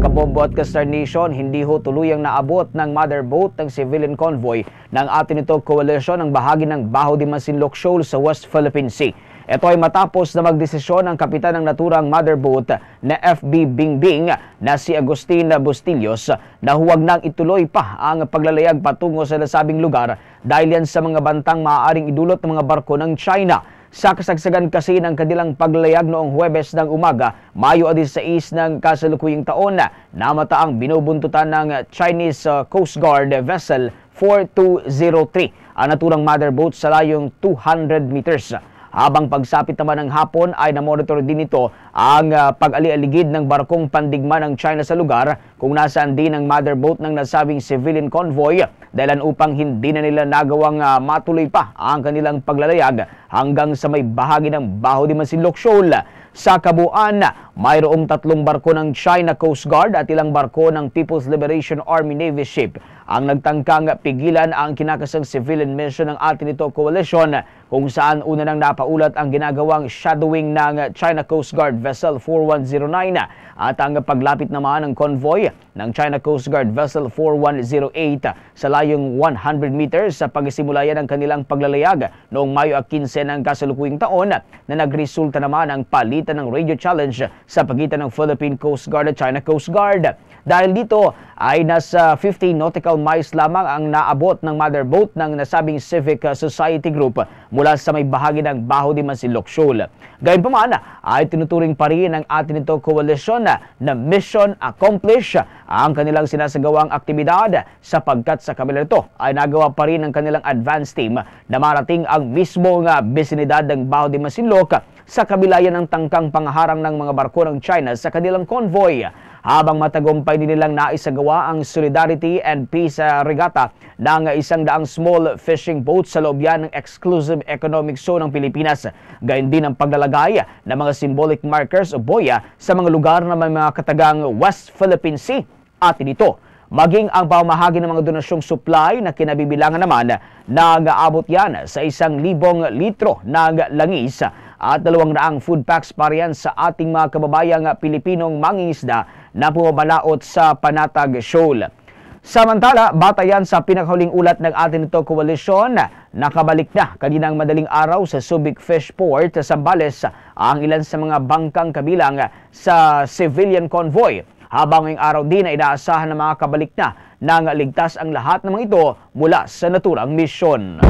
Kabombo at Ka-Star Nation, hindi ho tuluyang naabot ng mother boat ng civilian convoy ng atin ito coalition ang bahagi ng Baho de Masinloc Shoal sa West Philippine Sea. Ito ay matapos na magdesisyon ang kapitan ng naturang mother boat na FB Bingbing na si Agustin Bustillos na huwag nang ituloy pa ang paglalayag patungo sa nasabing lugar dahil yan sa mga bantang maaaring idulot ng mga barko ng China. Sa kasagsagan kasi ng kanilang paglayag noong Huwebes ng umaga, Mayo 16 ng kasalukuyang taon, namata ang binubuntutan ng Chinese Coast Guard vessel 4203, ang naturang mother boat sa layong 200 meters. Habang pagsapit naman ng hapon ay namonitor din ito ang pag-ali-aligid ng barkong pandigma ng China sa lugar kung nasaan din ang mother boat ng nasabing civilian convoy dahilan upang hindi na nila nagawang matuloy pa ang kanilang paglalayag hanggang sa may bahagi ng Baho de Masinloc Shoal. Sa kabuuan, mayroong 3 barko ng China Coast Guard at ilang barko ng People's Liberation Army Navy ship ang nagtangkang pigilan ang kinakasang civilian mission ng atin ito coalition kung saan una nang napaulat ang ginagawang shadowing ng China Coast Guard Vessel 4109 at ang paglapit naman ng convoy ng China Coast Guard Vessel 4108 sa layong 100 meters sa pagsimula yan ng kanilang paglalayag noong Mayo 15 ng kasalukuyang taon na nagresulta naman ang palitan ng radio challenge sa pagitan ng Philippine Coast Guard at China Coast Guard. Dahil dito ay nasa 50 nautical miles lamang ang naabot ng mother boat ng nasabing civic society group mula sa may bahagi ng Baho de Masinloc Shoal. Gayunpaman ay tinuturing pa rin ng atin ito coalition na mission accomplished ang kanilang sinasagawang aktibidad sapagkat sa kabila nito ay nagawa pa rin ng kanilang advance team na marating ang mismong bisinidad ng Baho de Masinloc sa kabila yan ng tangkang pangaharang ng mga barko ng China sa kanilang convoy. Habang matagumpay din nilang naisagawa ang Solidarity and Peace Regatta ng 100 small fishing boats sa loob yan ng Exclusive Economic Zone ng Pilipinas. Gayun din ang paglalagay ng mga symbolic markers o boya sa mga lugar na may mga katagang West Philippine Sea at dito. Maging ang pamahagi ng mga donasyong supply na kinabibilangan naman nag-aabot yan sa 1,000 litro ng langis at 200 food packs para yan sa ating mga kababayang Pilipinong mangingisda na pumabalaot sa Panatag Shoal. Samantala, batayan sa pinakahuling ulat ng atin ito coalition, nakabalik na kaninang madaling araw sa Subic Fish Port sa Zambales ang ilan sa mga bangkang kabilang sa civilian convoy. Habang ngayong araw din ay inaasahan na makakabalik na nang ligtas ang lahat ng mga ito mula sa naturang misyon.